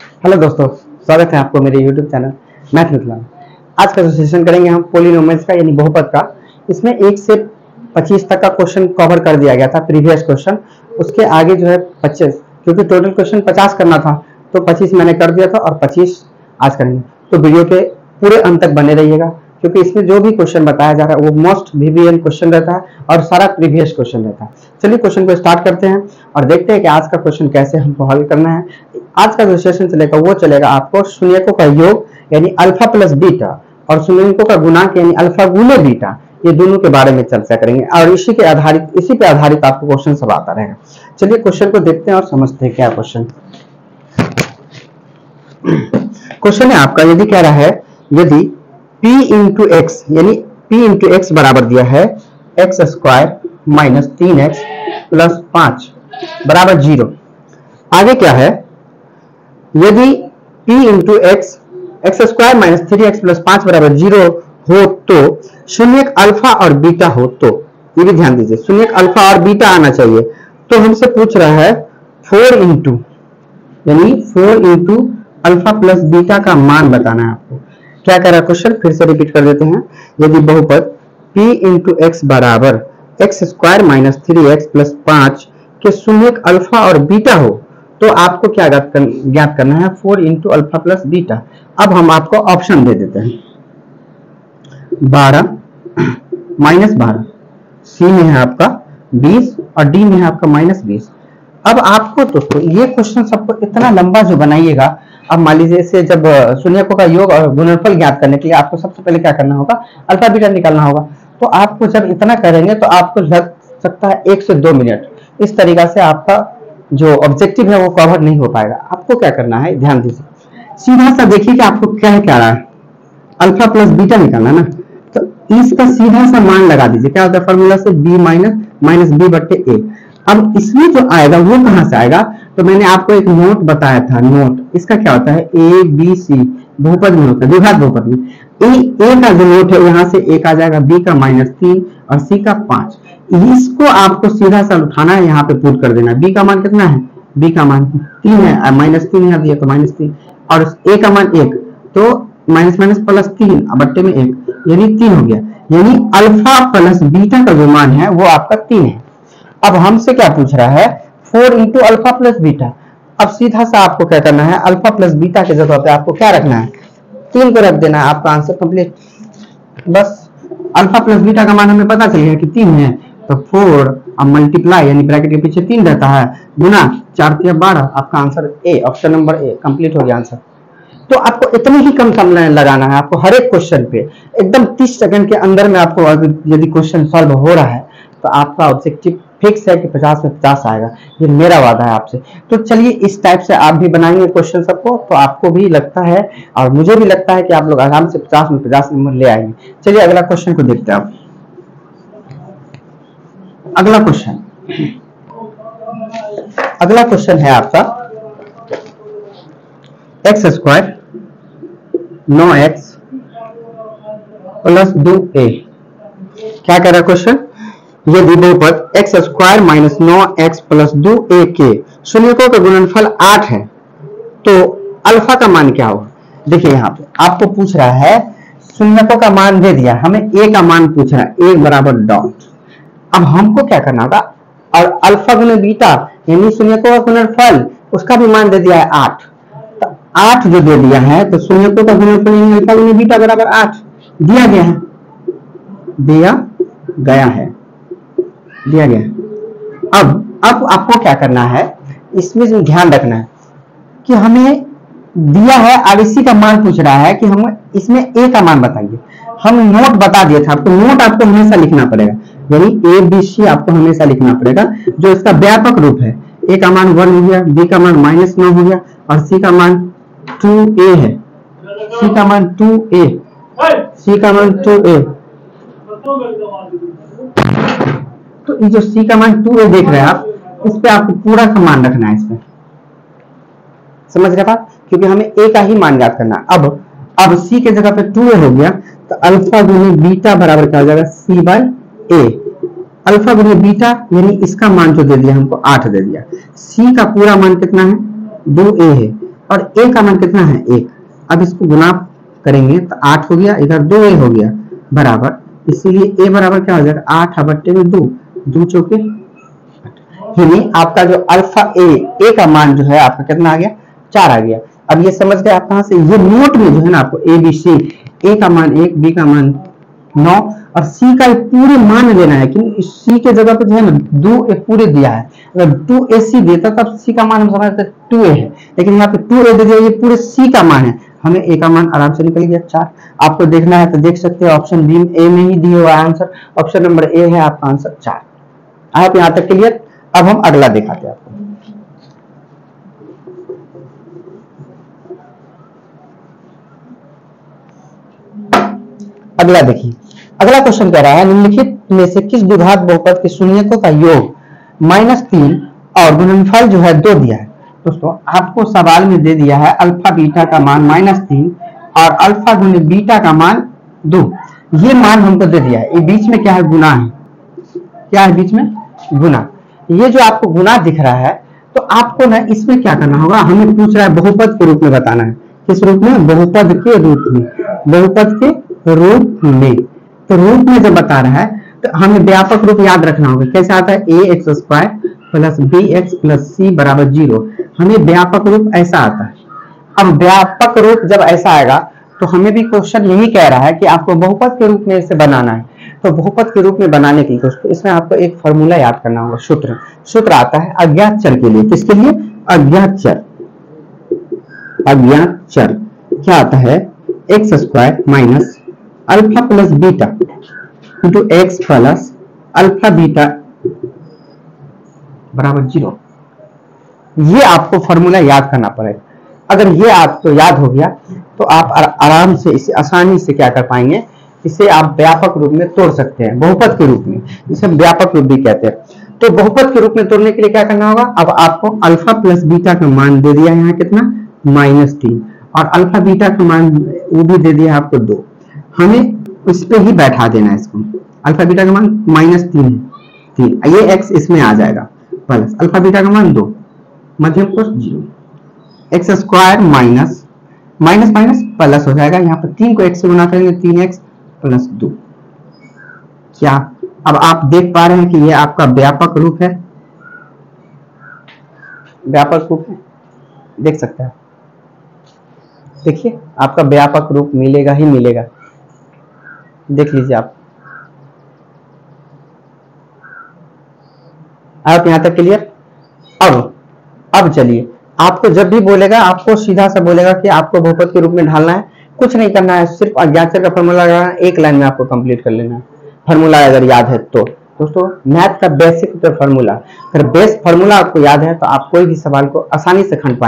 Hello दोस्तों, स्वागत है आपको मेरे YouTube चैनल मैथ विद लाल। आज का जो सेशन करेंगे हम पोलिनोमियल्स का यानी बहुपद का। इसमें 1 से 25 तक का क्वेश्चन कवर कर दिया गया था प्रीवियस क्वेश्चन। उसके आगे जो है 25, क्योंकि टोटल क्वेश्चन 50 करना था तो 25 मैंने कर दिया था और 25 आज करेंगे। तो वीडियो के पूरे अंत तक बने रहिएगा, क्योंकि इसमें जो भी क्वेश्चन बताया जा रहा है वो मोस्ट VBN क्वेश्चन रहता है और सारा प्रीवियस क्वेश्चन रहता है। चलिए क्वेश्चन को स्टार्ट करते हैं और देखते हैं कि आज का क्वेश्चन कैसे हमको हल करना है। आज का जो सेशन चलेगा वो चलेगा आपको शून्यकों का योग यानी अल्फा प्लस बीटा और शून्यकों का गुणांक यानी अल्फा गुने बीटा, ये दोनों के बारे में चर्चा करेंगे और इसी पे आधारित आपको क्वेश्चन सब आता रहेगा। चलिए क्वेश्चन को देखते हैं और समझते हैं क्या क्वेश्चन। क्वेश्चन है आपका, यदि कह रहा है यदि p इंटू एक्स यानी p इंटू एक्स बराबर दिया है x square minus 3x plus 5 बराबर 0। आगे क्या है, यदि p into x x square minus 3x plus 5 बराबर 0 हो तो शून्यक अल्फा और बीटा हो तो, ये भी ध्यान दीजिए, शून्यक अल्फा और बीटा आना चाहिए। तो हमसे पूछ रहा है 4 इंटू अल्फा प्लस बीटा का मान बताना है आपको। क्या कह रहा है क्वेश्चन, फिर से रिपीट कर देते हैं। यदि बहुपद p इंटू एक्स बराबर x square minus 3x plus 5 के शून्यक अल्फा और बीटा हो तो आपको क्या ज्ञात करना है, 4 इंटू अल्फा प्लस बीटा। अब हम आपको ऑप्शन दे देते हैं, 12 माइनस 12, सी में है आपका 20 और डी में है आपका माइनस 20। अब आपको दोस्तों ये क्वेश्चन सबको इतना लंबा जो बनाइएगा, अब मान लीजिए इसे जब शून्यकों का योग और गुणनफल ज्ञात करने के लिए आपको सबसे पहले क्या करना होगा, अल्फा बीटा निकालना होगा। तो आपको जब इतना करेंगे तो आपको लग सकता है 1 से 2 मिनट। इस तरीका से आपका जो ऑब्जेक्टिव है वो कवर नहीं हो पाएगा। आपको क्या करना है, ध्यान दीजिए, सीधा सा देखिए कि आपको क्या क्या रहा है, अल्फा प्लस बीटा निकालना ना, तो इसका सीधा सा मान लगा दीजिए। क्या होता है फॉर्मूला से, b माइनस b बट्टे a। अब इसमें जो आएगा वो कहां से आएगा, तो मैंने आपको एक नोट बताया था, नोट इसका क्या होता है, a b c बहुपद में होता है, द्विघात बहुपद में a का जो नोट है यहाँ से a का जाएगा, b का -3 और c का 5। इसको आपको सीधा सा उठाना है, यहाँ पे पुट कर देना। b का मान कितना है, b का मान 3 है, -3 यहाँ दिया तो -3 और a का मान 1, तो माइनस माइनस प्लस 3 बट्टे में 1 यानी 3 हो गया। यानी अल्फा प्लस बीटा का जो मान है वो आपका 3 है। अब हमसे क्या पूछ रहा है, 4 इंटू अल्फा प्लस बीटा। अब सीधा सा आपको क्या करना है, अल्फा प्लस बीटा की जगह पे आपको क्या रखना है, 3 को रख देना है, आपका आंसर कंप्लीट। बस अल्फा प्लस बीटा का मान हमें पता चल गया कि 3 है, तो 4 अब मल्टीप्लाई यानी ब्रैकेट के पीछे 3 रहता है, गुना 4 × 12, आपका answer A, option number A complete हो गया आंसर। तो आपको इतने ही कम समय लगाना है, आपको हर एक क्वेश्चन पे एकदम 30 सेकंड के अंदर में आपको यदि क्वेश्चन सॉल्व हो रहा है तो आपका ऑब्जेक्टिव फिक्स है कि 50 में 50 आएगा, ये मेरा वादा है आपसे। तो चलिए इस टाइप से आप भी बनाएंगे क्वेश्चन सबको, तो आपको भी लगता है और मुझे भी लगता है कि आप लोग आराम से 50 में 50 नंबर ले आएंगे। चलिए अगला क्वेश्चन को देखते हैं आप। अगला क्वेश्चन है आपका x square 9x plus 2a। क्या कह रहा है क्वेश्चन, यदि बहुपद x square minus 9x plus 2a के शून्यकों का गुणनफल 8 है तो अल्फा का मान क्या होगा। देखिए यहाँ पे आपको पूछ रहा है, शून्यकों का मान दे दिया, हमें a का मान पूछ रहा है, a बराबर डॉट। अब हमको क्या करना होगा, और अल्फा गुने बीटा यानी शून्यकों का गुणनफल उसका भी मान दे दिया है 8। 8 जो दे दिया है तो शून्यकों का गुणनफल यानी अल्फा गुने बीटा बराबर 8 दिया गया है। अब आपको क्या करना है, इसमें ध्यान रखना है कि हमें दिया है और इसी का मान पूछ रहा है कि हम इसमें a का मान बताइए। हम नोट बता दिए थे आपको, नोट आपको हमेशा लिखना पड़ेगा, यानी a b c आपको हमेशा लिखना पड़ेगा, जो इसका व्यापक रूप है। a का मान 1 हो गया, b का मान -9 हो गया और c का मान 2a है, c का मान 2a। तो ये जो c का मान 2a देख रहे हैं आप, इस पे आपको पूरा का मान रखना है इसमें, समझ रहे बात, क्योंकि हमें a का ही मान याद करना है। अब c के जगह पे 2a हो गया तो अल्फा गुने बीटा बराबर क्या हो जाएगा, c/a। अल्फा गुने बीटा यानी इसका मान जो दे दिया हमको 8 दे दिया, c का पूरा मान कितना है, 2a है, और a का मान कितना है 1। अब इसको गुना करेंगे तो 8 हो गया, इधर 2a हो गया बराबर, इसीलिए a बराबर क्या हो जाएगा 8 बट्टे में 2, 2 चौके, यानी आपका जो अल्फा ए का मान जो है आपका कितना आ गया 4 आ गया। अब ये समझ गए आप कहां से, ये नोट में जो है ना आपको ए बी सी, ए का मान 1, बी का मान 9 और सी का पूरे मान लेना है, क्योंकि सी के जगह पे जो है ना 2a पूरे दिया है, अगर 2ac देता तब सी का मान हम समझते 2a है, लेकिन यहाँ पे 2a दे दिया, ये पूरे सी का मान है, हमें ए का मान आराम से निकल गया 4। आपको देखना है तो देख सकते हैं ऑप्शन बी ए में ही दिया हुआ आंसर, ऑप्शन नंबर ए है आपका आंसर 4। आप यहाँ तक क्लियर। अब हम अगला दिखाते हैं आपको। अगला देखिए, अगला क्वेश्चन कह रहा है निम्नलिखित में से किस द्विघात बहुपद के शून्यकों का योग -3 और गुणनफल जो है 2 दिया है। दोस्तों आपको सवाल में दे दिया है अल्फा बीटा का मान -3 और अल्फा गुने बीटा का मान 2, ये मान हमको दे दिया है। ये बीच में क्या है गुना है, क्या है बीच में गुना, ये जो आपको गुना दिख रहा है तो आपको ना इसमें क्या करना होगा, हमें पूछ रहा है बहुपद के रूप में बताना है। किस रूप में, बहुपद के रूप में, बहुपद के रूप में। तो रूप में जब बता रहा है तो हमें व्यापक रूप याद रखना होगा, कैसे आता है ax² plus bx plus c बराबर 0, हमें व्यापक रूप ऐसा आता है। अब व्यापक रूप जब ऐसा आएगा तो हमें भी क्वेश्चन यही कह रहा है कि आपको बहुपद के रूप में इसे बनाना है। तो बहुपद के रूप में बनाने के लिए दोस्तों इसमें आपको एक फॉर्मूला याद करना होगा, सूत्र आता है अज्ञात चर के लिए। किसके लिए, अज्ञात चर। अज्ञात चर क्या आता है, x² minus alpha plus beta into x plus alpha beta बराबर 0। ये आपको फॉर्मूला याद करना पड़ेगा। अगर ये आपको याद हो गया तो आप आराम से इसे आसानी से क्या कर पाएंगे, इसे आप व्यापक रूप में तोड़ सकते हैं, बहुपद के रूप में, इसे व्यापक रूप भी कहते हैं। तो बहुपद के रूप में तोड़ने के लिए क्या करना होगा, अब आपको अल्फा प्लस बीटा का मान दे दिया है यहाँ कितना -3 और अल्फा बीटा का मान वो भी दे दिया है आपको 2, हमें इस पे ही बैठा देना है इसको। अल्फा बीटा का मान -3, ये x इसमें आ जाएगा प्लस अल्फा बीटा का मान 2, मध्यम कोश 0, x² minus minus minus plus हो जाएगा, यहाँ पर 3 को x से गुना करेंगे 3x प्लस 2। क्या अब आप देख पा रहे हैं कि ये आपका व्यापक रूप है, व्यापक रूप है, देख सकते हैं, देखिए आपका व्यापक रूप मिलेगा ही मिलेगा, देख लीजिए आप यहां तक क्लियर। अब चलिए, आपको जब भी बोलेगा आपको सीधा सा बोलेगा कि आपको बहुपद के रूप में ढालना है, कुछ नहीं करना है, सिर्फ अज्ञात चर का फॉर्मूला लगाना है, एक लाइन में आपको कंप्लीट कर लेना है फॉर्मूला अगर याद है तो। दोस्तों मैथ का बेसिक फॉर्मूला, अगर बेस फॉर्मूला आपको याद है तो आप कोई भी सवाल को आसानी से खंड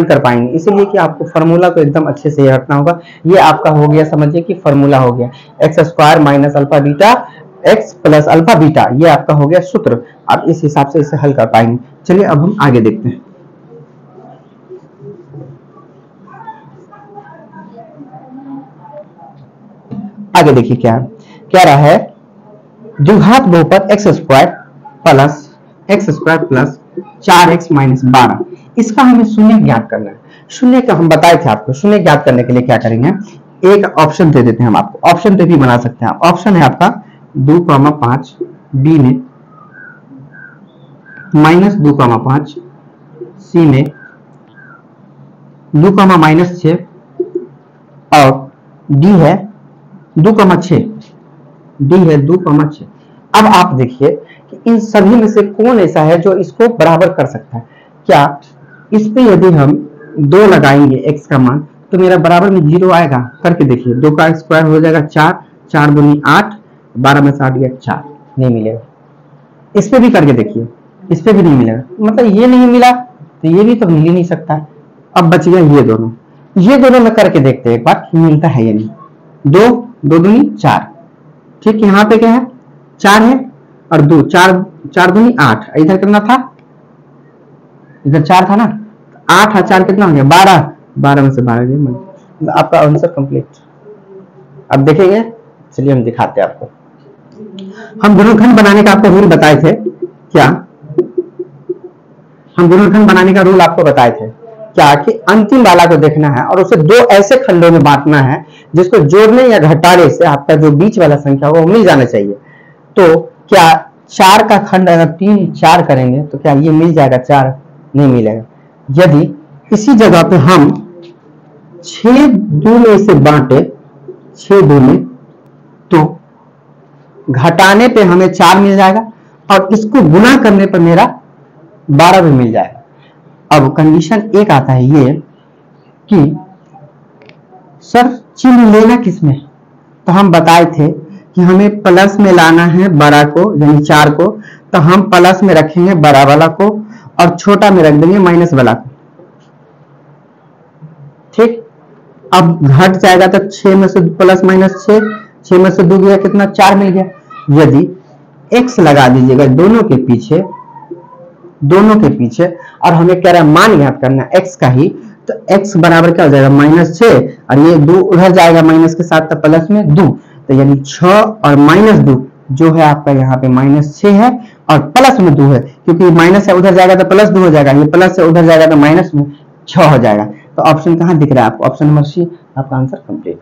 कर पाएंगे, इसीलिए कि आपको फॉर्मूला को एकदम अच्छे से रखना होगा। ये आपका हो गया, समझिए कि फॉर्मूला हो गया x² minus alpha beta x plus alpha beta, ये आपका हो गया सूत्र। आप इस हिसाब से इसे हल कर पाएंगे। चलिए अब हम आगे देखते हैं। आगे देखिए क्या रहा है, द्विघात बहुपद x² प्लस 4x माइनस 12, इसका हमें शून्य ज्ञात करना है। शून्य का हम बताए थे आपको, शून्य ज्ञात करने के लिए क्या करेंगे, एक ऑप्शन दे देते हैं हम आपको, ऑप्शन पे भी बना सकते हैं आप। ऑप्शन है आपका 2,5, बी में -2,5, सी में 2,-6 और डी है 2,6, डी है 2,6। अब आप देखिए कि इन सभी में से कौन ऐसा है जो इसको बराबर कर सकता है। क्या इस पे यदि हम 2 लगाएंगे x का मान तो मेरा बराबर में 0 आएगा, करके देखिए, 2 का स्क्वायर हो जाएगा 4, 4 दूनी 8, 12 में से 8 गया 4, नहीं मिलेगा। इस पे भी करके देखिए, इस पे भी नहीं मिलेगा, मतलब ये नहीं मिला तो ये भी तो मिल ही नहीं सकता है। अब बच गया ये दोनों में करके देखते हैं एक बार मिलता है या नहीं। 2 दूनी 4, ठीक, यहाँ पे क्या है 4 है और 2, 4 दूनी 8, इधर कितना था, इधर 4 था ना, 8 और 4 कितना हो गया 12, 12 में से 12 गया, आपका आंसर कंप्लीट। अब देखेंगे, चलिए हम दिखाते हैं आपको। हम गुणनखंड बनाने का आपको रूल बताए थे, क्या हम गुणनखंड बनाने का रूल आपको बताए थे, क्या कि अंतिम वाला को देखना है और उसे दो ऐसे खंडों में बांटना है जिसको जोड़ने या घटाने से आपका जो बीच वाला संख्या होगा वो मिल जाना चाहिए। तो क्या 4 का खंड अगर 3 4 करेंगे तो क्या ये मिल जाएगा 4? नहीं मिलेगा। यदि इसी जगह पे हम 6 2 में इसे बांटे, 6 2 में, तो घटाने पे हमें 4 मिल जाएगा और इसको गुना करने पर मेरा 12 भी मिल जाएगा। अब कंडीशन एक आता है ये कि सर चिन्ह लेना किसमें, तो हम बताए थे कि हमें प्लस में लाना है बड़ा को यानी 4 को, तो हम प्लस में रखेंगे बड़ा वाला को और छोटा में रख देंगे माइनस वाला को। ठीक, अब घट जाएगा तो 6 में से प्लस माइनस 6 में से 2 गया कितना, 4 मिल गया। यदि x लगा दीजिएगा दोनों के पीछे और हमें कह रहा है मान ज्ञात करना x का ही, तो x बराबर क्या हो जाएगा -6 और ये 2 उधर जाएगा माइनस के साथ, तो प्लस में 2, तो यानी 6 और -2 जो है आपका यहाँ पे -6 है और प्लस में 2 है, क्योंकि माइनस है उधर जाएगा तो प्लस 2 हो जाएगा, ये प्लस से उधर जाएगा तो माइनस में 6 हो जाएगा। तो ऑप्शन कहाँ दिख रहा है आपको, ऑप्शन नंबर सी आपका आंसर कंप्लीट।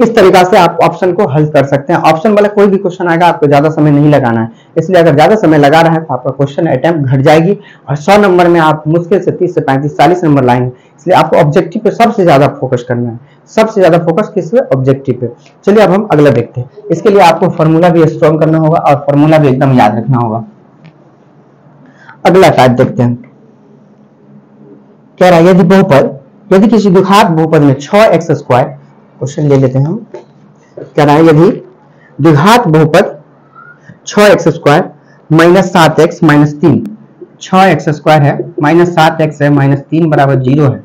इस तरीका से आप ऑप्शन को हल कर सकते हैं। ऑप्शन वाला कोई भी क्वेश्चन आएगा आपको ज्यादा समय नहीं लगाना है, इसलिए अगर ज्यादा समय लगा रहा है तो आपका क्वेश्चन अटेम्प्ट घट जाएगी और 100 नंबर में आप मुश्किल से 30 से 35 40 नंबर लाएंगे। इसलिए आपको ऑब्जेक्टिव पे सबसे ज्यादा फोकस करना है, सबसे ज्यादा फोकस किस पे, ऑब्जेक्टिव पे। चलिए अब हम अगला देखते हैं। इसके लिए आपको फॉर्मूला भी स्ट्रॉन्ग करना होगा और फॉर्मूला भी एकदम याद रखना होगा। अगला टाइप देखते हैं। कह रहा है यदि किसी द्विघात बहुपद में 6x², क्वेश्चन ले लेते हैं हम। कह रहा है यदि द्विघात बहुपद 6x² -7x -3, 6x² है -7x है -3 बराबर 0 है।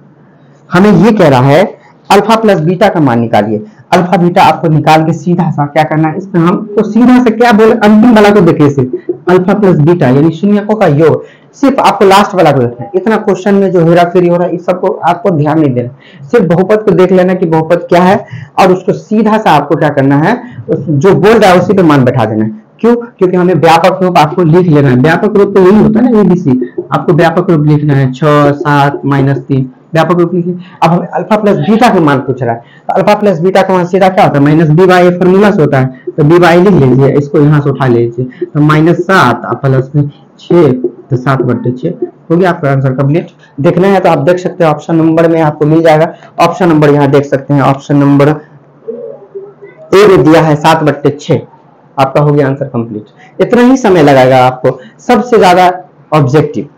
हमें ये कह रहा है अल्फा प्लस बीटा का मान निकालिए। अल्फा बीटा आपको निकाल के सीधा सा क्या करना है, इसमें हम तो सीधा से क्या बोले, अंतिम वाला को देखिए, सिर्फ अल्फा प्लस बीटा यानी शून्यकों का योग, सिर्फ आपको लास्ट वाला को देखना है। इतना क्वेश्चन में जो हेरा फेरी हो रहा है इस सबको आपको ध्यान नहीं देना, सिर्फ बहुपद को देख लेना कि बहुपद क्या है और उसको सीधा सा आपको क्या करना है, जो बोल रहा है उसी पे मान बैठा देना है। क्यों? क्योंकि हमें व्यापक रूप आपको लिख लेना है। व्यापक रूप तो यही होता है ना, एबीसी, आपको व्यापक रूप लिखना है 6 7 -3 व्यापक रूप लिखिए। अब हमें अल्फा प्लस बीटा का मान पूछ रहा है, तो अल्फा प्लस बीटा का मान सीधा क्या होता है, -b/a फॉर्मूला से होता है, तो b/a लिख लीजिए, इसको यहाँ से उठा लीजिए, तो -7 प्लस में 6 तो 7/6 हो गया आपका आंसर कंप्लीट। देखना है तो आप देख सकते हैं, ऑप्शन नंबर में आपको मिल जाएगा। ऑप्शन नंबर यहाँ देख सकते हैं, ऑप्शन नंबर ए में दिया है 7/6, आपका हो गया आंसर कंप्लीट। इतना ही समय लगाएगा आपको। सबसे ज्यादा ऑब्जेक्टिव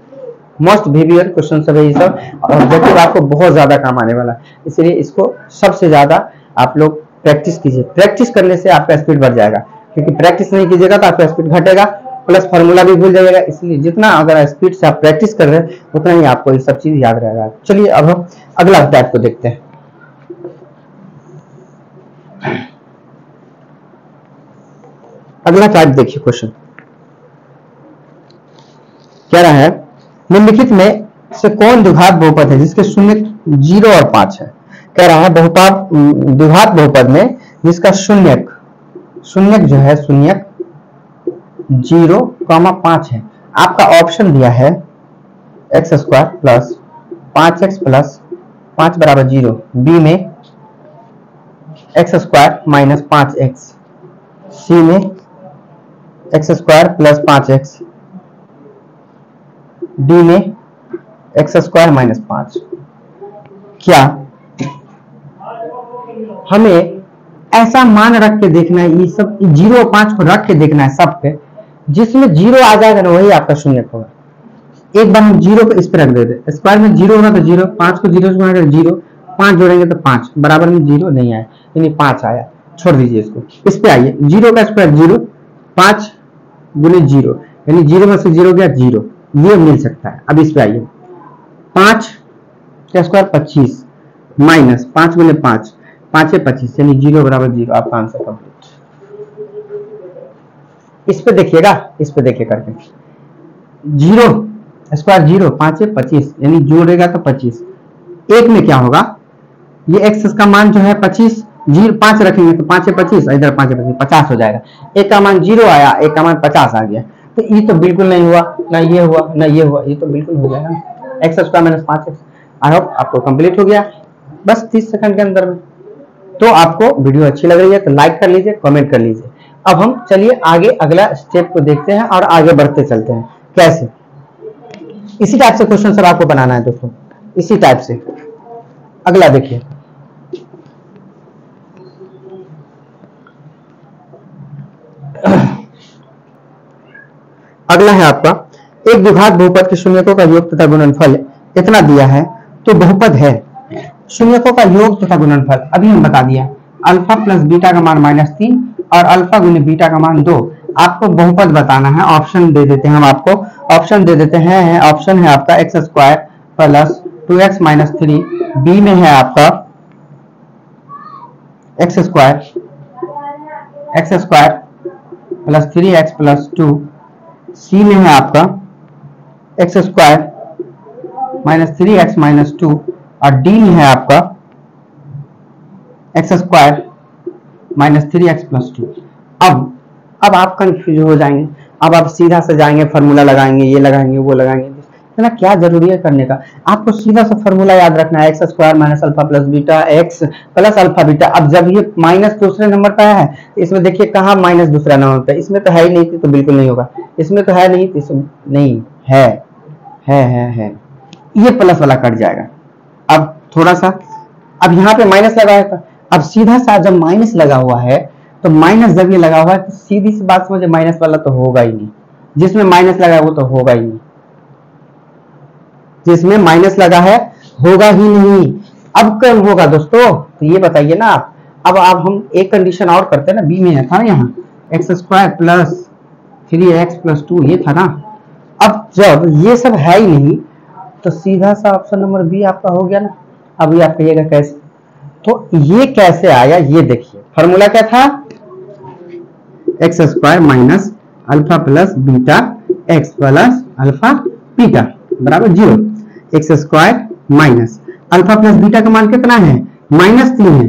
मोस्ट वीवियर क्वेश्चन सब है ये सब, और ऑब्जेक्टिव आपको बहुत ज्यादा काम आने वाला है, इसलिए इसको सबसे ज्यादा आप लोग प्रैक्टिस कीजिए। प्रैक्टिस करने से आपका स्पीड बढ़ जाएगा, क्योंकि प्रैक्टिस नहीं कीजिएगा तो आपका स्पीड घटेगा, प्लस फॉर्मूला भी भूल जाइएगा। इसलिए जितना अगर स्पीड से आप प्रैक्टिस कर रहे हैं उतना ही आपको ये सब चीज याद रहेगा। चलिए अब हम अगला टाइप को देखते हैं। अगला टाइप देखिए, क्वेश्चन कह रहा है निम्नलिखित में से कौन द्विघात बहुपद है जिसके शून्य 0 और 5 है। कह रहा है द्विघात बहुपद में जिसका शून्यक जो है शून्यक 0, 5 है। आपका ऑप्शन दिया है x² प्लस 5x प्लस 5 बराबर 0, बी में x² माइनस 5x, सी में x² प्लस 5x, डी में x² माइनस 5। क्या हमें ऐसा मान रख के देखना है, ये सब 0 और 5 को रख के देखना है सब पे, जिसमें 0 आ जाएगा ना वही आपका शून्य होगा। एक बार हम 0 को इस पे रख देते, स्क्वायर में 0 होगा तो 0, 5 को 0 से गुणा करें 0, 5 जोड़ेंगे तो 5 बराबर में 0 नहीं आया, यानी 5 आया, छोड़ दीजिए इसको। इस पे आइए, 0 का स्क्वायर 0, 5 गुने 0 यानी 0 में से 0 गया 0, ये मिल सकता है। अब इस पे आइए, 5 का स्क्वायर 25 माइनस 5 गुने 5, 5 है 25 यानी 0 बराबर 0, आपका आंसर कंप्लीट। इस पे देखिएगा, इस पे देखिए करके 0 स्क्वायर 0, 5 है 25 यानी जोड़ेगा तो 25। एक में क्या होगा, ये x का मान जो है 25, 5 रखेंगे तो 5 है 25, इधर 5 है 25, 50 हो जाएगा। एक का मान 0 आया, एक का मान 50 आ गया, तो ये तो बिल्कुल नहीं हुआ, ना ये हुआ ना ये हुआ, ये तो बिल्कुल हो जाएगा x² minus 5x। I hope आपको कंप्लीट हो गया बस 30 सेकंड के अंदर में। तो आपको वीडियो अच्छी लग रही है तो लाइक कर लीजिए, कमेंट कर लीजिए। अब हम चलिए आगे अगला स्टेप को देखते हैं और आगे बढ़ते चलते हैं। कैसे? इसी टाइप से क्वेश्चन सब आपको बनाना है दोस्तों, इसी टाइप से। अगला देखिए, अगला है आपका एक द्विघात बहुपद के शून्यकों का योग तथा गुणनफल इतना दिया है तो बहुपद है। शून्यकों का योग तथा गुणनफल अभी हम बता दिया, अल्फा प्लस बीटा का मान -3 और अल्फा गुने बीटा का मान 2। आपको बहुपद बताना है, ऑप्शन दे देते हैं हम आपको, ऑप्शन दे देते हैं। ऑप्शन है आपका x square plus 2x minus 3, B में है आपका x square plus 3x plus 2, C में है आपका x square minus 3x minus 2 और डी में है आपका x square minus 3x plus 2। अब आप कंफ्यूज हो जाएंगे, अब आप सीधा से जाएंगे फॉर्मूला लगाएंगे, ये लगाएंगे वो लगाएंगे, ना क्या जरूरी है करने का। आपको सीधा सा फॉर्मूला याद रखना है, x square minus alpha plus beta x plus alpha beta. अब जब ये माइनस दूसरे नंबर पर है, इसमें देखिए कहाँ माइनस दूसरा नंबर पर, इसमें तो है ही नहीं तो बिल्कुल नहीं होगा, इसमें तो है नहीं तो नहीं है, ये प्लस वाला कट जाएगा। अब थोड़ा सा, अब यहाँ पे माइनस लगाया था, अब सीधा सा जब माइनस लगा हुआ है तो माइनस जब ये लगा हुआ है तो सीधी सी बात समझे, माइनस वाला तो होगा ही नहीं, जिसमें माइनस लगा है वो तो होगा ही नहीं, जिसमें माइनस लगा है होगा ही नहीं। अब कब होगा दोस्तों तो ये बताइए ना आप। अब हम एक कंडीशन और करते हैं ना, बी में था ना यहाँ x square plus 3x plus 2 ये था ना। अब जब ये सब है ही नहीं तो सीधा सा ऑप्शन नंबर बी आपका हो गया ना। अब ये आप कहिएगा कैसे, तो ये कैसे आया ये देखिए। फॉर्मूला क्या था, x square minus alpha plus beta x plus alpha beta बराबर 0। X square minus alpha plus beta का मान कितना है -3 है,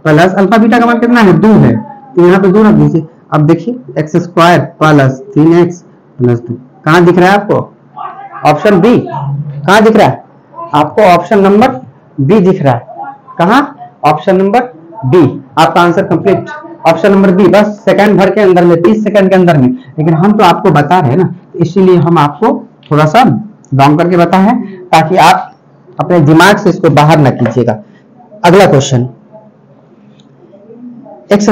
प्लस अल्फा बीटा का मान कितना है 2 है, तो यहाँ पे 2 रख दीजिए। अब देखिए x square plus 3x plus 2 कहाँ दिख रहा है आपको, ऑप्शन बी। कहाँ दिख रहा है आपको, ऑप्शन नंबर बी दिख रहा है। कहाँ, ऑप्शन नंबर बी। आपका answer complete, option number B. बस सेकंड भर के अंदर में, 30 सेकंड के अंदर में। लेकिन हम तो आपको बता रहे हैं ना, इसीलिए हम आपको थोड़ा सा लॉन्ग करके बता है ताकि आप अपने दिमाग से इसको बाहर न कीजिएगा। अगला question, x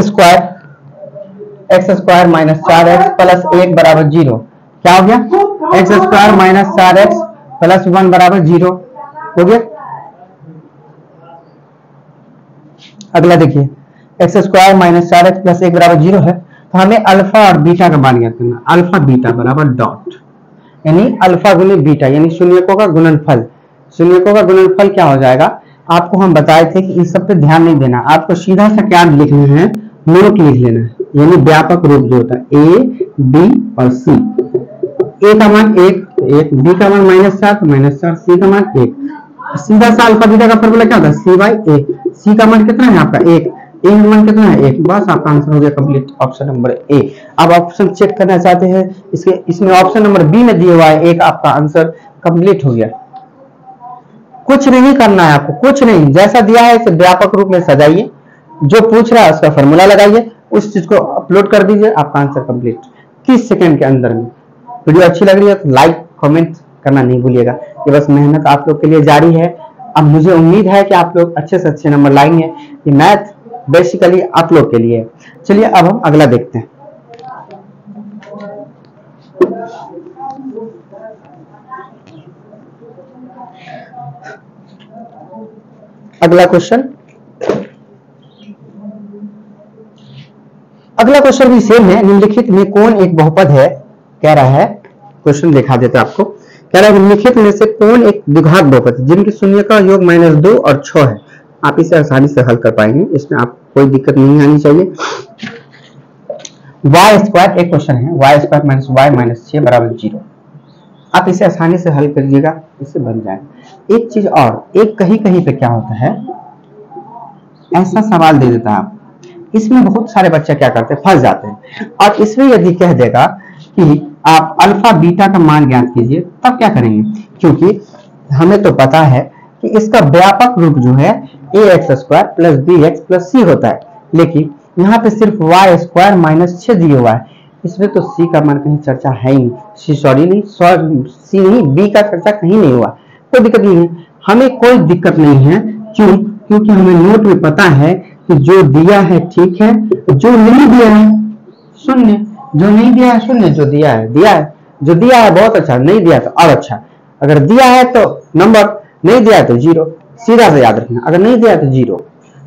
square minus 4x plus 1 बराबर 0। क्या हो गया, x square minus 4x plus 1 बराबर 0 हो गया। अगला देखिए, x square minus 4x plus 1 बराबर 0 है, तो हमें अल्फा और बीटा का मान ज्ञात करना। अल्फा बीटा बराबर डॉट, यानी अल्फा गुने बीटा, यानी शून्यकों का गुणनफल। शून्यकों का गुणनफल क्या हो जाएगा, आपको हम बताए थे कि इस सब पे ध्यान नहीं देना, आपको सीधा सा क्या लिखना है, नोट लिख लेना है, यानी व्यापक रूप जो होता है ए बी और सी। ए का मान 1, बी का मान -4, सी का मान 1। सीधा सा अल्फा बीटा का फॉर्मूला क्या होता है, सी बाई ए। सी का मान कितना है आपका 1, ए का मान कितना है 1। बस आपका आंसर हो गया कंप्लीट, ऑप्शन नंबर ए। अब ऑप्शन चेक करना चाहते हैं, इसमें ऑप्शन नंबर बी में दिया हुआ है 1, आपका आंसर कंप्लीट हो गया। कुछ नहीं करना है आपको, कुछ नहीं, जैसा दिया है इसे व्यापक रूप में सजाइए, जो पूछ रहा है उसका फॉर्मूला लगाइए, उस चीज को अपलोड कर दीजिए, आपका आंसर कंप्लीट 30 सेकंड के अंदर में। वीडियो अच्छी लग रही है तो लाइक कमेंट करना नहीं भूलिएगा। ये बस मेहनत आप लोग के लिए जारी है। अब मुझे उम्मीद है कि आप लोग अच्छे से अच्छे नंबर लाएंगे। ये मैथ बेसिकली आप लोग के लिए है। चलिए अब हम अगला देखते हैं। अगला क्वेश्चन, अगला क्वेश्चन भी सेम है। निम्नलिखित में कौन एक बहुपद है, कह रहा है, क्वेश्चन दिखा देते आपको। कह रहा है निम्नलिखित में से कौन एक द्विघात बहुपद है जिनकी शून्य का योग -2 और 6 है। आप इसे आसानी से हल कर पाएंगे, इसमें आप कोई दिक्कत नहीं आनी चाहिए। वाई स्क्वायर एक क्वेश्चन है, Y square minus Y minus 6 बराबर 0। आप इसे आसानी से हल करिएगा, इससे बन जाएगा। एक चीज और, एक कहीं कहीं पे क्या होता है, ऐसा सवाल दे देता है आप, इसमें बहुत सारे बच्चे क्या करते हैं, फंस जाते हैं। और इसमें यदि कह देगा कि आप अल्फा बीटा का मान ज्ञात कीजिए, तब क्या करेंगे, क्योंकि हमें तो पता है कि इसका व्यापक रूप जो है A X square plus B X plus C होता है, लेकिन यहाँ पे सिर्फ वाई स्क्वायर माइनस 6 दिया हुआ है, इसमें तो सी का मान कहीं चर्चा है ही नहीं, सी नहीं, बी का चर्चा कहीं नहीं हुआ। कोई दिक्कत नहीं है, हमें कोई दिक्कत नहीं है। क्यों? क्योंकि हमें नोट में पता है कि जो दिया है ठीक है, जो नहीं दिया है शून्य, जो नहीं दिया है शून्य, जो दिया है दिया है, जो दिया है बहुत अच्छा, नहीं दिया तो और अच्छा। अगर दिया है तो नंबर, नहीं दिया है तो जीरो, सीधा से याद रखना, अगर नहीं दिया है तो जीरो।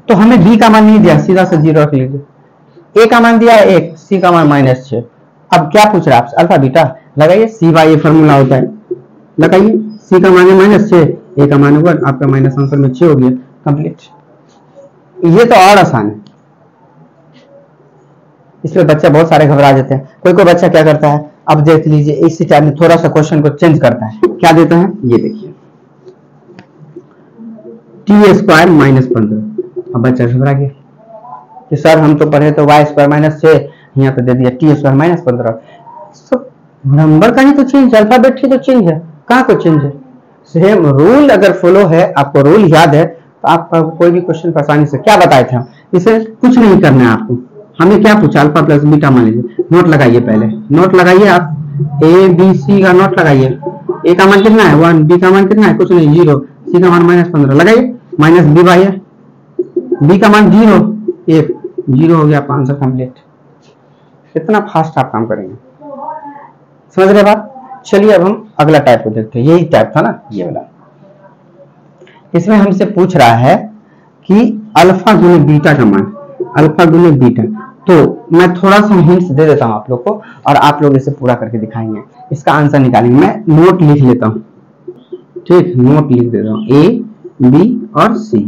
तो हमें बी का मान नहीं दिया, सीधा से जीरो रख लीजिए। ए का मान दिया है 1, सी का मान -6। अब क्या पूछ रहा है आपसे? अल्फा बीटा लगाइए, सी बाई ए फॉर्मूला होता है, लगाइए। सी का मान है -6, ए का मान 1, आपका माइनस आंसर में 6 हो गया, कंप्लीट। ये तो और आसान है, इसमें बच्चा बहुत सारे घबरा जाते हैं। कोई कोई बच्चा क्या करता है, अब देख लीजिए इसी टाइम में थोड़ा सा क्वेश्चन को चेंज करता है। क्या देता है ये देखिए, टी स्क्वायर -15। अब बच्चा घबरा गया कि सर हम तो पढ़े तो वाई स्क्वायर -6, यहाँ पे दे दिया टी स्क्वायर -15। सब नंबर का ही तो चेंज, अल्फाबेट ही तो चेंज है, कहाँ को चेंज है? सेम रूल अगर फॉलो है, आपको रूल याद है तो आपका कोई भी क्वेश्चन आसानी से, क्या बताए थे हम, इसे कुछ नहीं करना है आपको। हमें क्या पूछा, अल्फा प्लस बीटा मान लीजिए। नोट लगाइए, पहले नोट लगाइए, आप ए बी सी का नोट लगाइए। ए का मान कितना है 1, बी का मान कितना है कुछ नहीं 0, सी का मान -15 लगाइए, माइनस बी बाई है, बी का मान 0, 1, 0 हो गया, आपका आंसर कंप्लीट। कितना फास्ट आप काम करेंगे, समझ रहे बात? चलिए अब हम अगला टाइप को देखते हैं। यही टाइप था ना ये वाला। इसमें हमसे पूछ रहा है कि अल्फा गुने बीटा का मान, अल्फा गुने बीटा। तो मैं थोड़ा सा हिंट्स दे देता हूं आप लोग को, और आप लोग इसे पूरा करके दिखाएंगे, इसका आंसर निकालेंगे। मैं नोट लिख लेता हूं, ठीक, नोट लिख देता हूं, ए बी और सी।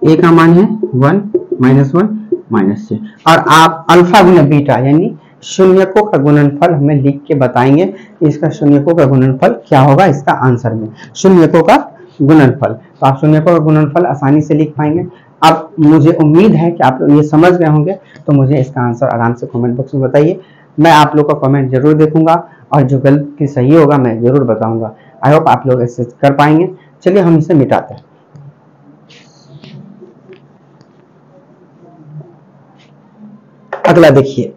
ए का मान है 1, -1, -6, और आप अल्फा गुने बीटा यानी शून्यकों का गुणनफल हमें लिख के बताएंगे कि इसका शून्यकों का गुणनफल क्या होगा इसका आंसर में, शून्यकों का गुणनफल। तो आप शून्यकों का गुणनफल आसानी से लिख पाएंगे। अब मुझे उम्मीद है कि आप लोग ये समझ गए होंगे, तो मुझे इसका आंसर आराम से कमेंट बॉक्स में बताइए। मैं आप लोग का कमेंट जरूर देखूंगा, और जो गलती सही होगा मैं जरूर बताऊंगा। आई होप आप लोग इसे कर पाएंगे। चलिए हम इसे मिटाते हैं। अगला देखिए,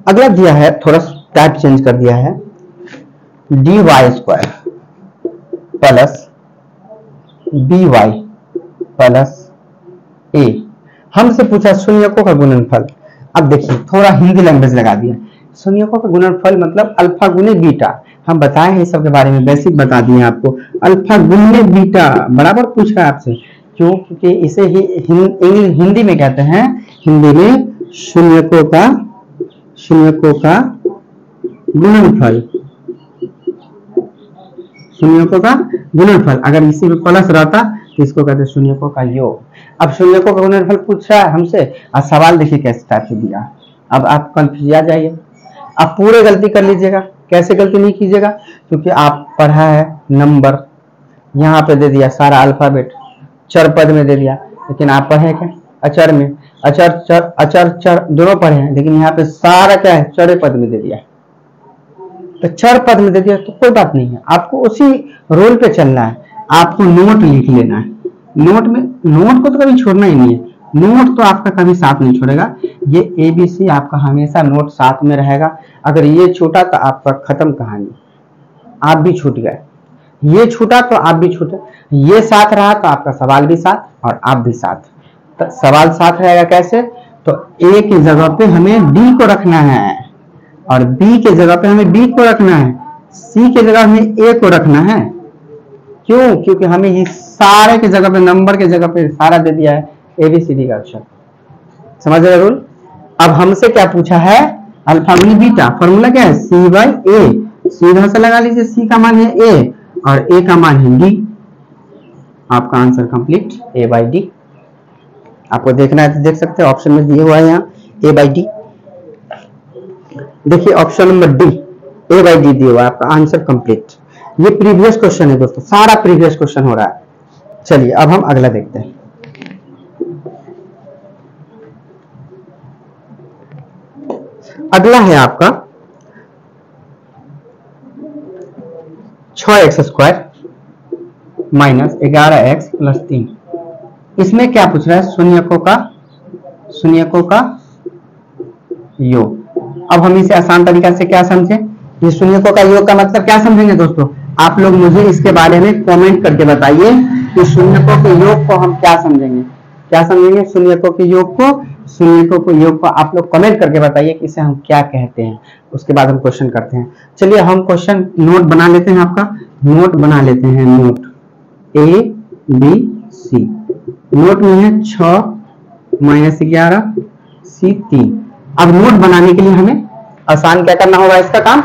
अगला दिया है, थोड़ा टाइप चेंज कर दिया है, dy square plus by plus a। हमसे पूछा शून्यकों का गुणनफल। अब देखिए थोड़ा हिंदी लैंग्वेज लगा दिया, शून्यकों का गुणनफल मतलब अल्फा गुने बीटा। हम बताए हैं सब के बारे में, बेसिक बता दिए आपको। अल्फा गुने बीटा बराबर पूछ रहा है आपसे, क्यों? क्योंकि इसे ही हिंदी में कहते हैं, हिंदी में शून्यकों का गुणनफल, शून्यकों का गुणनफल। अगर इसी में प्लस रहता तो इसको कहते हैं शून्यकों का योग। अब शून्यकों का गुणनफल पूछ रहा है हमसे, और सवाल देखिए कैसे टाइप से दिया। अब आप कंफ्यूज आ जाइए, आप पूरे गलती कर लीजिएगा। कैसे गलती नहीं कीजिएगा? क्योंकि आप पढ़ा है नंबर, यहाँ पे दे दिया सारा अल्फाबेट चर पद में दे दिया, लेकिन आप पढ़े क्या अचर में, अचर चर दोनों पढ़े हैं, लेकिन यहाँ पे सारा क्या है चरे पद में दे दिया। तो चर पद में दे दिया तो कोई बात नहीं है, आपको उसी रोल पे चलना है। आपको नोट लिख लेना है, नोट में, नोट को तो कभी छोड़ना ही नहीं है, नोट तो आपका कभी साथ नहीं छोड़ेगा। ये ABC आपका हमेशा नोट साथ में रहेगा। अगर ये छूटा तो आपका खत्म कहानी, आप भी छूट गए। ये छूटा तो आप भी छूटे, ये साथ रहा तो आपका सवाल भी साथ और आप भी साथ। तो सवाल साथ रहेगा कैसे? तो A की जगह पे हमें D को रखना है, और B के जगह पे हमें B को रखना है, C के जगह हमें A को रखना है। क्यों? क्योंकि हमें ये सारे के जगह पे, नंबर के जगह पे सारा दे दिया है ABCD का अक्षर। समझ रहे रूल? अब हमसे क्या पूछा है, अल्फा गुने बीटा, फॉर्मूला क्या है C/A। सीधा से लगा लीजिए, C का मान है A और A का मान है D। आपका आंसर कंप्लीट, A/D। आपको देखना है तो देख सकते हैं, ऑप्शन में दिया हुआ है यहाँ A/D। देखिए ऑप्शन नंबर D, A/D दिया हुआ है, आपका आंसर कंप्लीट। ये प्रीवियस क्वेश्चन है दोस्तों, सारा प्रीवियस क्वेश्चन हो रहा है। चलिए अब हम अगला देखते हैं। अगला है आपका 6x² माइनस 11x प्लस 3। इसमें क्या पूछ रहा है? शून्यकों का योग। अब हम इसे आसान तरीका से क्या समझे? ये शून्यकों का योग का मतलब क्या समझेंगे दोस्तों? आप लोग मुझे इसके बारे में कमेंट करके बताइए कि शून्यकों के योग को हम क्या समझेंगे। क्या समझेंगे शून्यकों के योग को? शून्यकों के योग को आप लोग कमेंट करके बताइए कि इसे हम क्या कहते हैं। उसके बाद हम क्वेश्चन करते हैं। चलिए हम क्वेश्चन नोट बना लेते हैं। आपका नोट बना लेते हैं। नोट ABC नोट में है 6 माइनस 11 C 3। अब नोट बनाने के लिए हमें आसान क्या करना होगा इसका काम?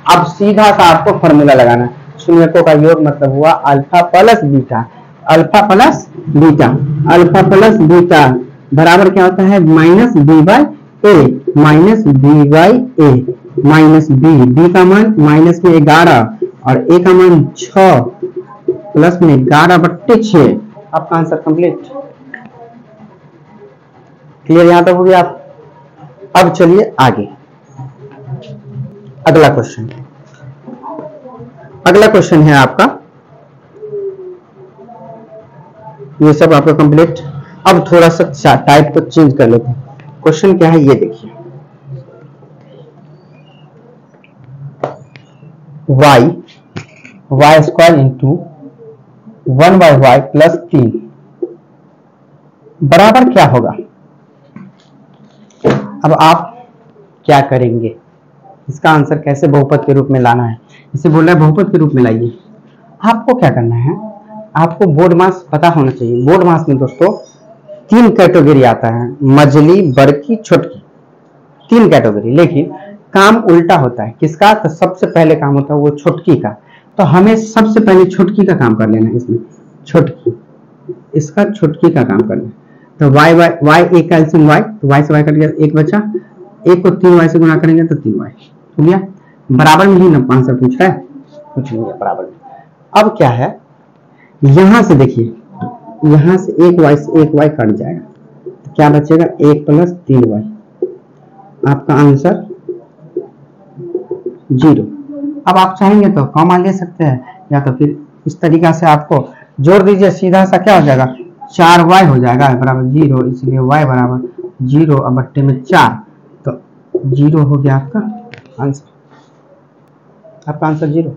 अब सीधा सा आपको फॉर्मूला लगाना है। शून्यकों का योग मतलब हुआ alpha plus beta. Alpha plus beta, alpha plus beta बराबर क्या होता है? Minus B by A, minus B by A minus B. B का मान माइनस में 11 और ए का मान 6 प्लस में 11/6। आपका आंसर कंप्लीट। क्लियर यहां तक हो गया आप? अब चलिए आगे अगला क्वेश्चन। अगला क्वेश्चन है आपका, ये सब आपका कंप्लीट। अब थोड़ा सा टाइप को चेंज कर लेते हैं। क्वेश्चन क्या है ये देखिए। y² इंटू 1/y प्लस 3 बराबर क्या होगा? अब आप क्या करेंगे? इसका आंसर कैसे बहुपद के रूप में लाना है? इसे बोल रहा है बहुपद के रूप में लाइए। आपको क्या करना है? आपको बोर्ड मास पता होना चाहिए। बोर्ड मास में दोस्तों 3 कैटेगरी आता है, मझली, बड़की, छोटकी, 3 कैटेगरी। लेकिन काम उल्टा होता है। किसका? तो सबसे पहले काम होता है वो छोटकी का। तो हमें सबसे पहले छोटकी का काम कर लेना है। इसमें छोटकी, इसका छोटकी का काम करना है। तो y एक का एलसीएम y, तो y से y कट गया, एक बचा। एक को 3y से गुणा करेंगे तो 3y हो गया। बराबर में ही ना आंसर पूछ रहा है, कुछ नहीं है बराबर में। अब क्या है, यहां से देखिए, यहां से एक y से एक y कट जाएगा तो क्या बचेगा? 1 प्लस 3y। आपका आंसर 0। अब आप चाहेंगे तो कॉमा ले सकते हैं, या तो फिर इस तरीका से आपको जोड़ दीजिए। सीधा सा क्या हो जाएगा? 4y हो जाएगा बराबर 0, इसलिए y बराबर 0 और बट्टे में 4, तो 0 हो गया आपका आंसर। आपका आंसर 0,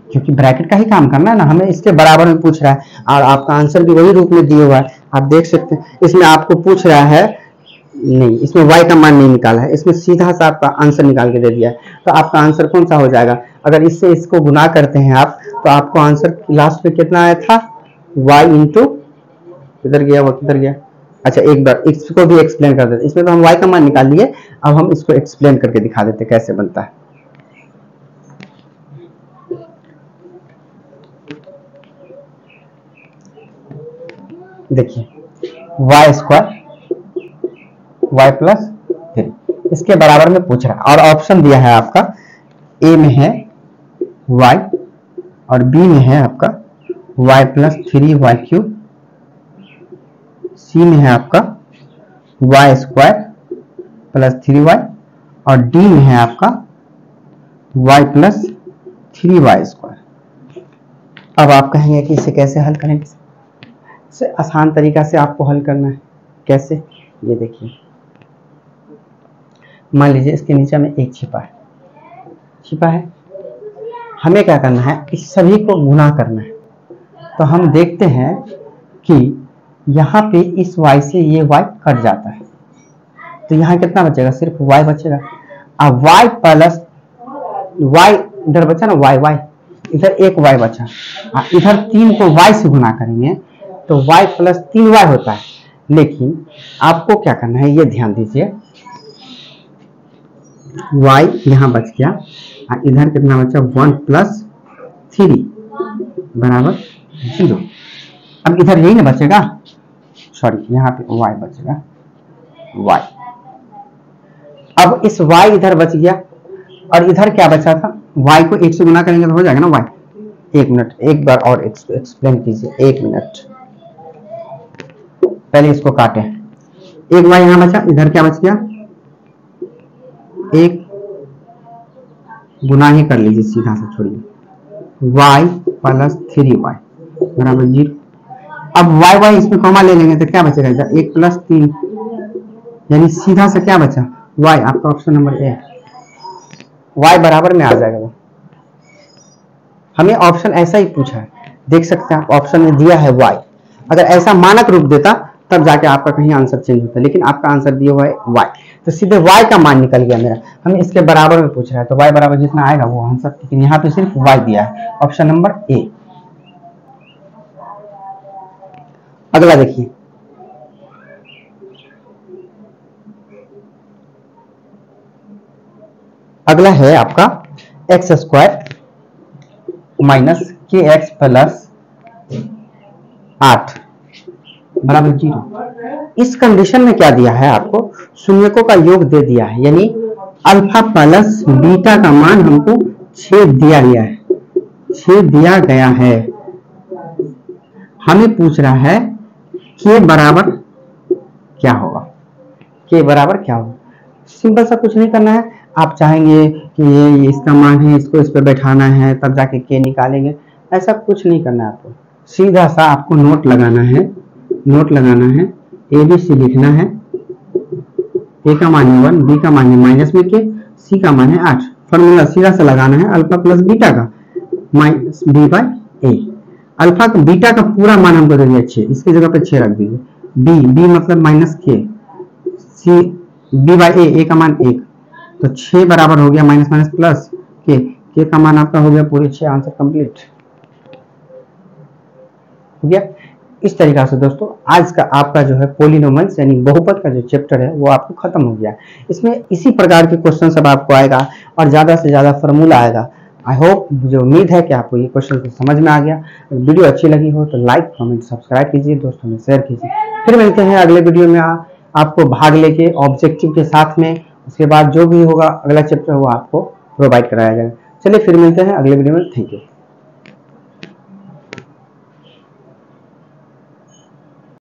क्योंकि ब्रैकेट का ही काम करना है ना, हमें इसके बराबर में पूछ रहा है और आपका आंसर भी वही रूप में दिया हुआ है। आप देख सकते हैं इसमें आपको पूछ रहा है नहीं, इसमें y का मान नहीं निकाला है, इसमें सीधा सा आपका आंसर निकाल के दे दिया है। तो आपका आंसर कौन सा हो जाएगा? अगर इससे इसको गुना करते हैं आप, तो आपको आंसर लास्ट में कितना आया था? y इंटू, किधर गया वो, किधर गया? अच्छा एक बार इसको भी एक्सप्लेन कर देते। इसमें तो हम y का मान निकाल लिए, अब हम इसको एक्सप्लेन करके दिखा देते कैसे बनता है। देखिए y² y प्लस 3 इसके बराबर में पूछ रहा है और ऑप्शन दिया है आपका, ए में है y और बी में है आपका y प्लस 3y³, सी में है आपका y² प्लस 3y और डी में है आपका y प्लस 3y²। अब आप कहेंगे कि इसे कैसे हल करेंगे? इसे आसान तरीका से आपको हल करना है। कैसे? ये देखिए, मान लीजिए इसके नीचे में एक छिपा है। हमें क्या करना है? इस सभी को गुना करना है। तो हम देखते हैं कि यहाँ पे इस y से ये y कट जाता है, तो यहाँ कितना बचेगा? सिर्फ y बचेगा। अब y प्लस y इधर बचा ना, y इधर एक y बचा, इधर 3 को y से गुना करेंगे तो y प्लस 3y होता है। लेकिन आपको क्या करना है, ये ध्यान दीजिए, y यहाँ बच गया, इधर कितना बचा? 1 प्लस 3 बराबर 0। अब इधर यही ना बचेगा, सॉरी यहाँ पे y बचेगा y। अब इस y इधर बच गया और इधर क्या बचा था? y को 1 से गुना करेंगे तो हो जाएगा ना y। एक मिनट, एक बार और एक्सप्लेन कीजिए, 1 मिनट, पहले इसको काटे। एक y यहाँ बचा, इधर क्या बच गया? 1 गुना ही कर लीजिए सीधा सा, छोड़िए y प्लस 3y बराबर 0। अब y इसमें कॉमा ले लेंगे तो क्या बचेगा, 1 प्लस 3, यानी सीधा से क्या बचा, y। आपका ऑप्शन नंबर ए, y बराबर में आ जाएगा वो। हमें ऑप्शन ऐसा ही पूछा है, देख सकते हैं आप ऑप्शन में दिया है y। अगर ऐसा मानक रूप देता तब जाके आपका कहीं आंसर चेंज होता, लेकिन आपका आंसर दिया हुआ है y, तो सीधे y का मान निकल गया मेरा। हमें इसके बराबर में पूछ रहा है तो y बराबर जितना आएगा वो आंसर, लेकिन यहाँ पे सिर्फ y दिया है, ऑप्शन नंबर ए। अगला देखिए, अगला है आपका एक्स स्क्वायर माइनस के एक्स प्लस 8 बराबर 0। इस कंडीशन में क्या दिया है आपको, शून्यकों का योग दे दिया है, यानी अल्फा प्लस बीटा का मान हमको 6 दिया गया है, 6 दिया गया है। हमें पूछ रहा है के बराबर क्या होगा, के बराबर क्या होगा। सिंपल सा कुछ नहीं करना है, आप चाहेंगे कि ये इसका मान है, इसको इस पे बैठाना है तब जाके के निकालेंगे, ऐसा कुछ नहीं करना है आपको। सीधा सा आपको नोट लगाना है, नोट लगाना है, ए बी सी लिखना है। ए का मान है 1, बी का मान है माइनस में के, सी का मान है 8। फॉर्मूला सीधा सा लगाना है, अल्फा प्लस बीटा का minus B by A. Alpha का बीटा का पूरा मान हमको दे दिया 6, इसकी जगह पे 6 रख दीजिए। बी, बी मतलब माइनस के, सी बी बाई ए का मान 1, तो 6 बराबर हो गया माइनस माइनस प्लस के का मान आपका हो गया पूरे 6। आंसर कंप्लीट हो गया। इस तरीका से दोस्तों आज का आपका जो है पॉलिनोमियल्स यानी बहुपद का जो चैप्टर है वो आपको खत्म हो गया। इसमें इसी प्रकार के क्वेश्चन सब आपको आएगा और ज्यादा से ज्यादा फॉर्मूला आएगा। आई होप, मुझे उम्मीद है कि आपको ये क्वेश्चन समझ में आ गया। वीडियो अच्छी लगी हो तो लाइक कमेंट सब्सक्राइब कीजिए, दोस्तों में शेयर कीजिए। फिर मिलते हैं अगले वीडियो में आपको भाग लेके ऑब्जेक्टिव के साथ में। उसके बाद जो भी होगा अगला चैप्टर वो आपको प्रोवाइड कराया जाएगा। चलिए फिर मिलते हैं अगले वीडियो में। Thank you.